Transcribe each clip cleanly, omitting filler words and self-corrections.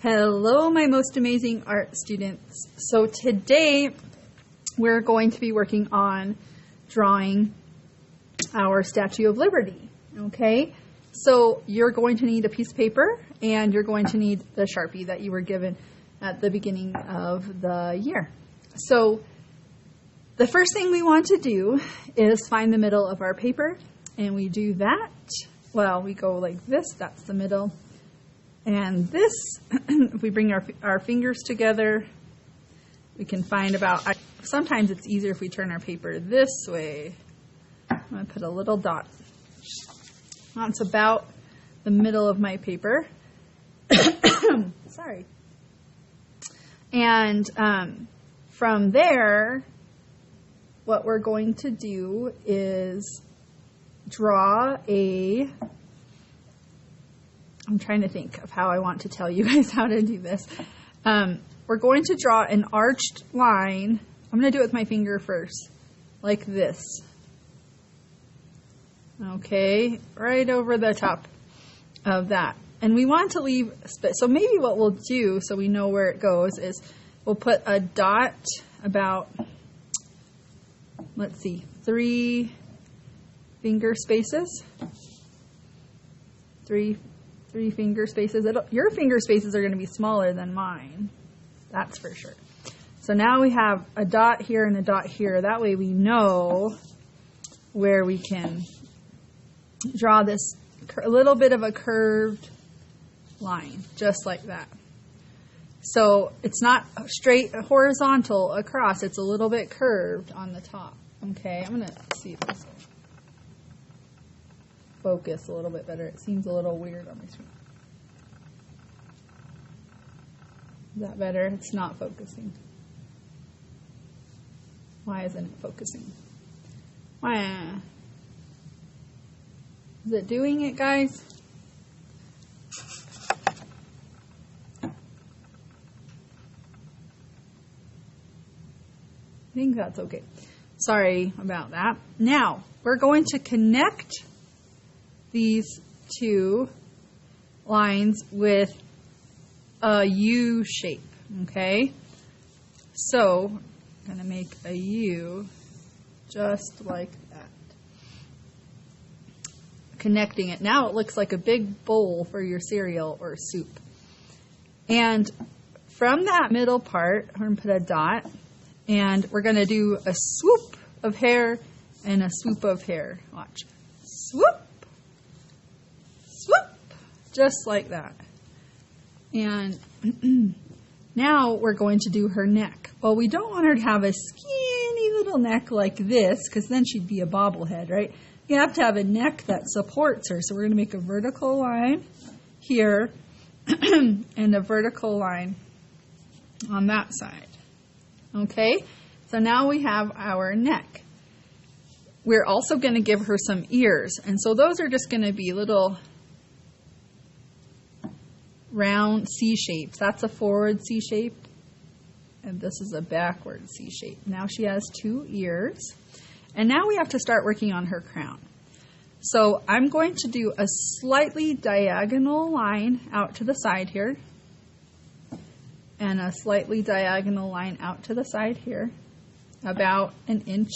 Hello, my most amazing art students. So today we're going to be working on drawing our Statue of Liberty, okay? So you're going to need a piece of paper and you're going to need the Sharpie that you were given at the beginning of the year. So the first thing we want to do is find the middle of our paper, and we do that. Well, we go like this, that's the middle. And this, if we bring our fingers together, we can find about, sometimes it's easier if we turn our paper this way. I'm going to put a little dot. That's about the middle of my paper. Sorry. And from there, what we're going to do is draw I'm trying to think of how I want to tell you guys how to do this. We're going to draw an arched line. I'm going to do it with my finger first, like this. Okay, right over the top of that. And we want to leave space. So maybe what we'll do, so we know where it goes, is we'll put a dot about, let's see, 3 finger spaces. Three finger spaces. Your finger spaces are going to be smaller than mine. That's for sure. So now we have a dot here and a dot here. That way we know where we can draw this a little bit of a curved line, just like that. So it's not straight horizontal across. It's a little bit curved on the top. Okay, I'm going to see if this will focus a little bit better. It seems a little weird on my screen. Is that better? It's not focusing. Why isn't it focusing? Why? Is it doing it, guys? I think that's okay. Sorry about that. Now, we're going to connect these two lines with a U shape, okay? So, I'm going to make a U just like that. Connecting it. Now it looks like a big bowl for your cereal or soup. And from that middle part, we're going to put a dot, and we're going to do a swoop of hair and a swoop of hair. Watch. Swoop. Swoop. Just like that. And now we're going to do her neck. Well, we don't want her to have a skinny little neck like this, because then she'd be a bobblehead, right? You have to have a neck that supports her. So we're going to make a vertical line here and a vertical line on that side. Okay? So now we have our neck. We're also going to give her some ears. And so those are just going to be little round C shapes. That's a forward C shape, and this is a backward C shape. Now she has 2 ears, and now we have to start working on her crown. So I'm going to do a slightly diagonal line out to the side here, and a slightly diagonal line out to the side here, about an inch,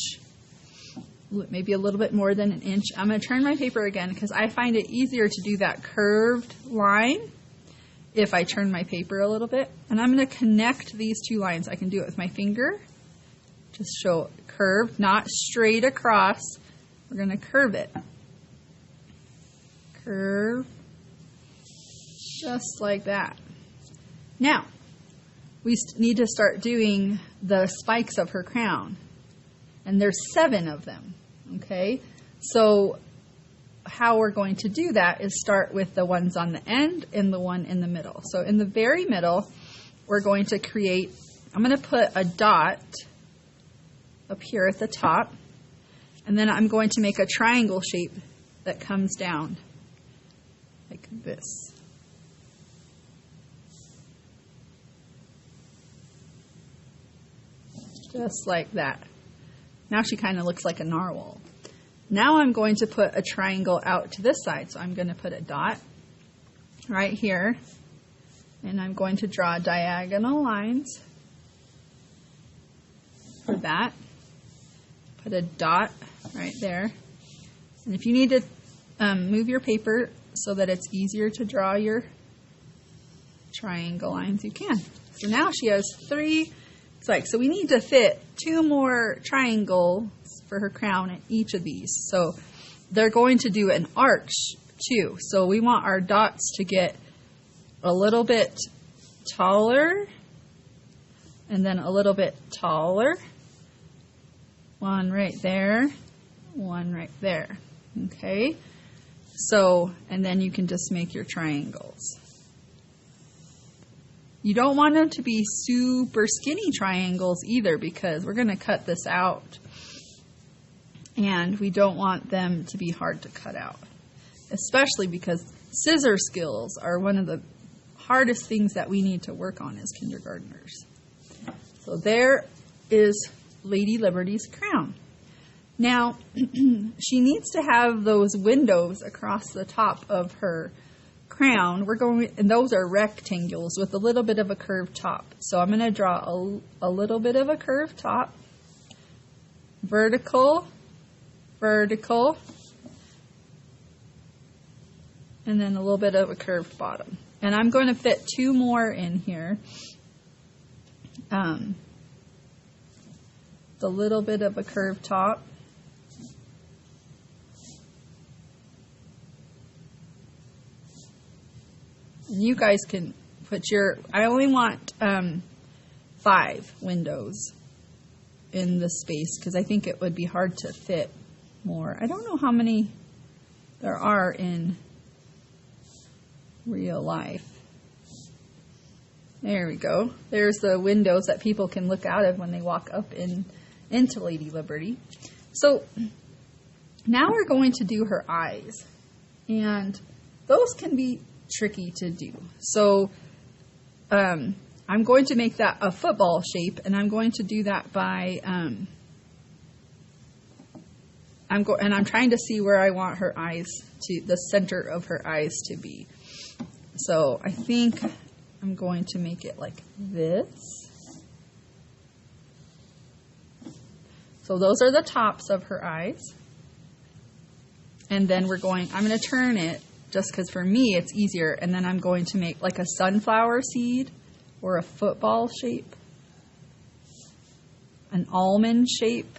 maybe a little bit more than an inch. I'm going to turn my paper again because I find it easier to do that curved line if I turn my paper a little bit. And I'm going to connect these 2 lines. I can do it with my finger. Just show curved, not straight across. We're going to curve it. Curve. Just like that. Now, we need to start doing the spikes of her crown. And there's 7 of them. Okay? So how we're going to do that is start with the ones on the end and the one in the middle. So in the very middle, we're going to create, I'm going to put a dot up here at the top, and then I'm going to make a triangle shape that comes down like this. Just like that. Now she kind of looks like a narwhal. Now I'm going to put a triangle out to this side. So I'm going to put a dot right here And I'm going to draw diagonal lines for that. Put a dot right there. And if you need to move your paper so that it's easier to draw your triangle lines, you can. So now she has 3. It's like, so we need to fit 2 more triangles for her crown in each of these. So they're going to do an arch too. So we want our dots to get a little bit taller and then a little bit taller. One right there, one right there. Okay. So, and then you can just make your triangles. You don't want them to be super skinny triangles either, because we're going to cut this out. And we don't want them to be hard to cut out. Especially because scissor skills are one of the hardest things that we need to work on as kindergartners. So there is Lady Liberty's crown. Now, she needs to have those windows across the top of her crown. And those are rectangles with a little bit of a curved top. So I'm going to draw a little bit of a curved top, vertical, vertical, and then a little bit of a curved bottom. And I'm going to fit 2 more in here. The little bit of a curved top. And you guys can put I only want 5 windows in the space because I think it would be hard to fit more. I don't know how many there are in real life. There we go. There's the windows that people can look out of when they walk up into Lady Liberty. So now we're going to do her eyes. And those can be tricky to do. So I'm going to make that a football shape, and I'm going to do that by I'm trying to see where I want her eyes the center of her eyes to be. So I think I'm going to make it like this. So those are the tops of her eyes. And then I'm going to turn it just because for me it's easier. And then I'm going to make like a sunflower seed or a football shape, an almond shape,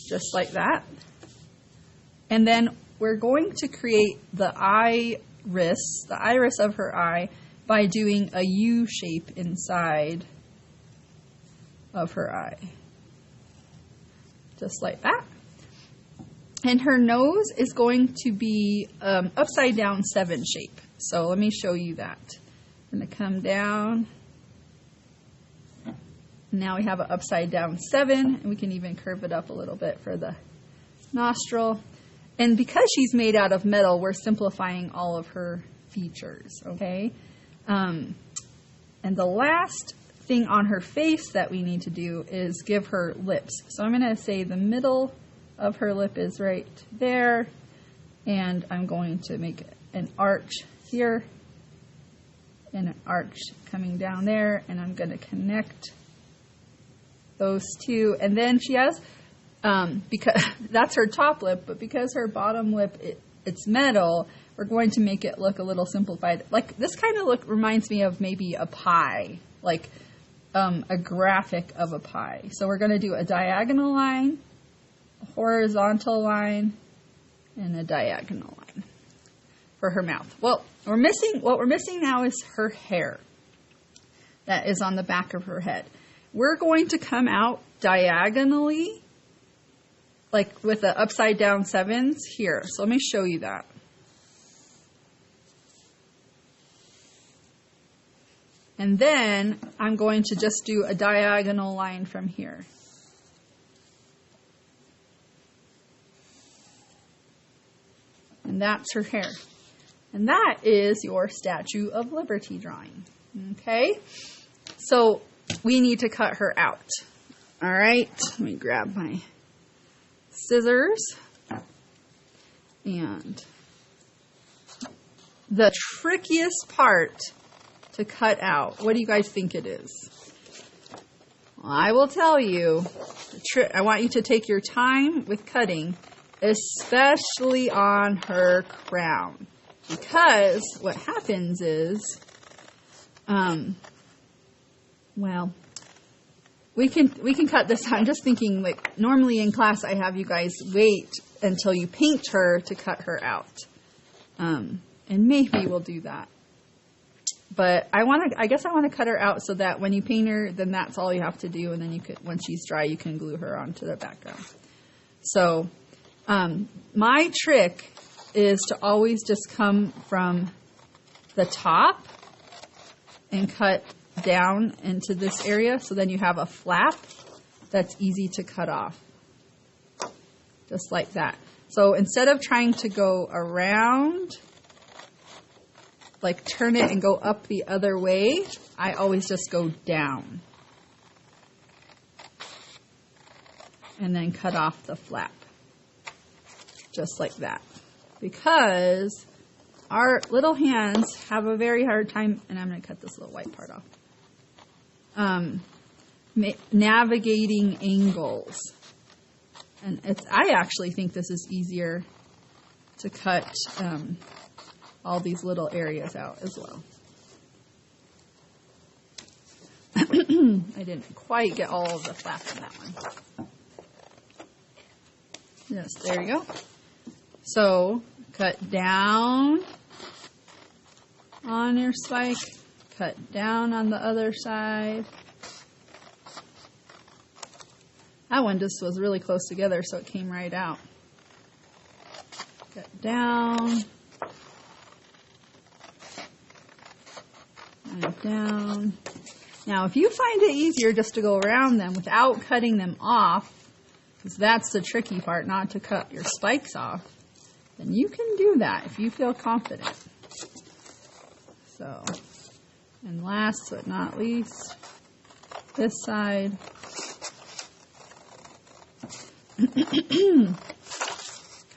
just like that. And then we're going to create the iris of her eye by doing a U shape inside of her eye. Just like that. And her nose is going to be upside down 7 shape. So let me show you that. I'm going to come down. Now we have an upside down 7, and we can even curve it up a little bit for the nostril. And because she's made out of metal, we're simplifying all of her features, okay? And the last thing on her face that we need to do is give her lips. So I'm going to say the middle of her lip is right there, and I'm going to make an arch here and an arch coming down there, and I'm going to connect those 2. And then she has because that's her top lip, but because her bottom lip it's metal, we're going to make it look a little simplified. Like this kind of look reminds me of maybe a pie, like a graphic of a pie. So we're going to do a diagonal line, a horizontal line, and a diagonal line for her mouth. Well, what we're missing now is her hair that is on the back of her head. We're going to come out diagonally, like with the upside down 7s here. So let me show you that. And then I'm going to just do a diagonal line from here. And that's her hair. And that is your Statue of Liberty drawing. Okay? So we need to cut her out. All right, let me grab my scissors and the trickiest part to cut out. What do you guys think it is? Well, I will tell you, I want you to take your time with cutting, especially on her crown. Because what happens is, well, we can cut this. I'm just thinking, like, normally in class I have you guys wait until you paint her to cut her out. And maybe we'll do that. But I guess I want to cut her out so that when you paint her, then that's all you have to do, and then you could, when she's dry, you can glue her onto the background. So, my trick is to always just come from the top and cut down into this area, so then you have a flap that's easy to cut off. Just like that. So instead of trying to go around, like turn it and go up the other way, I always just go down. And then cut off the flap. Just like that. Because our little hands have a very hard time, and I'm going to cut this little white part off, navigating angles. And I actually think this is easier to cut all these little areas out as well. I didn't quite get all of the flap in that one. Yes, there you go. So, cut down on your spike, cut down on the other side. That one just was really close together, so it came right out. Cut down. And down. Now, if you find it easier just to go around them without cutting them off, because that's the tricky part, not to cut your spikes off, then you can do that if you feel confident. So, and last but not least, this side.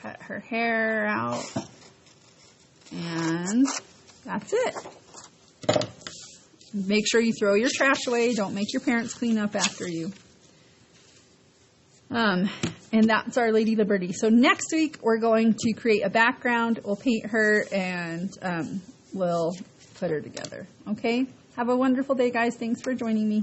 Cut her hair out, and that's it. Make sure you throw your trash away. Don't make your parents clean up after you. And that's our Lady Liberty. So next week we're going to create a background. We'll paint her and we'll put her together. Okay? Have a wonderful day, guys. Thanks for joining me.